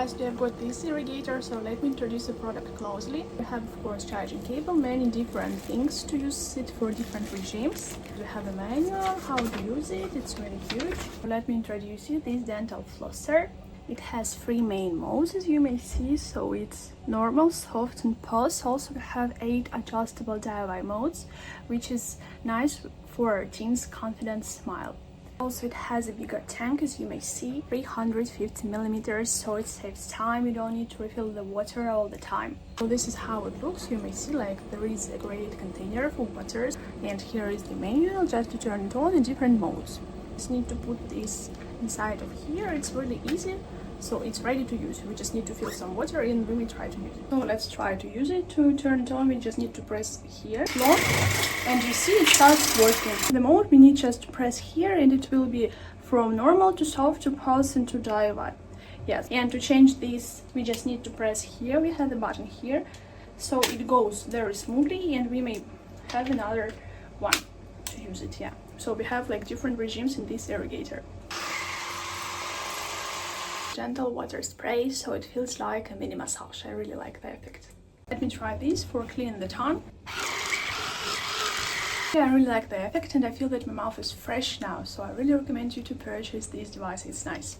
last we have got this irrigator, so let me introduce the product closely. We have of course charging cable, many different things to use it for different regimes. We have a manual how to use it, it's really huge. Let me introduce you this dental flosser. It has 3 main modes as you may see, so it's normal, soft and pulse. Also we have 8 adjustable DIY modes, which is nice for teens' confident smile. Also it has a bigger tank as you may see, 350 millimeters, so it saves time, you don't need to refill the water all the time. So this is how it looks. You may see like there is a graded container for waters, and here is the manual just to turn it on in different modes. Just need to put this inside of here, it's really easy. So it's ready to use. We just need to fill some water and we will try to use it. So let's try to use it. To turn it on, we just need to press here, lock, and you see it starts working. The moment we need just to press here and it will be from normal to soft to pulse and to DIY. Yes, and to change this, we just need to press here. We have the button here, so it goes very smoothly, and we may have another one to use it. Yeah, so we have like different regimes in this irrigator. Gentle water spray, so it feels like a mini massage. I really like the effect. Let me try this for cleaning the tongue. Yeah, I really like the effect and I feel that my mouth is fresh now, so I really recommend you to purchase this device. It's nice.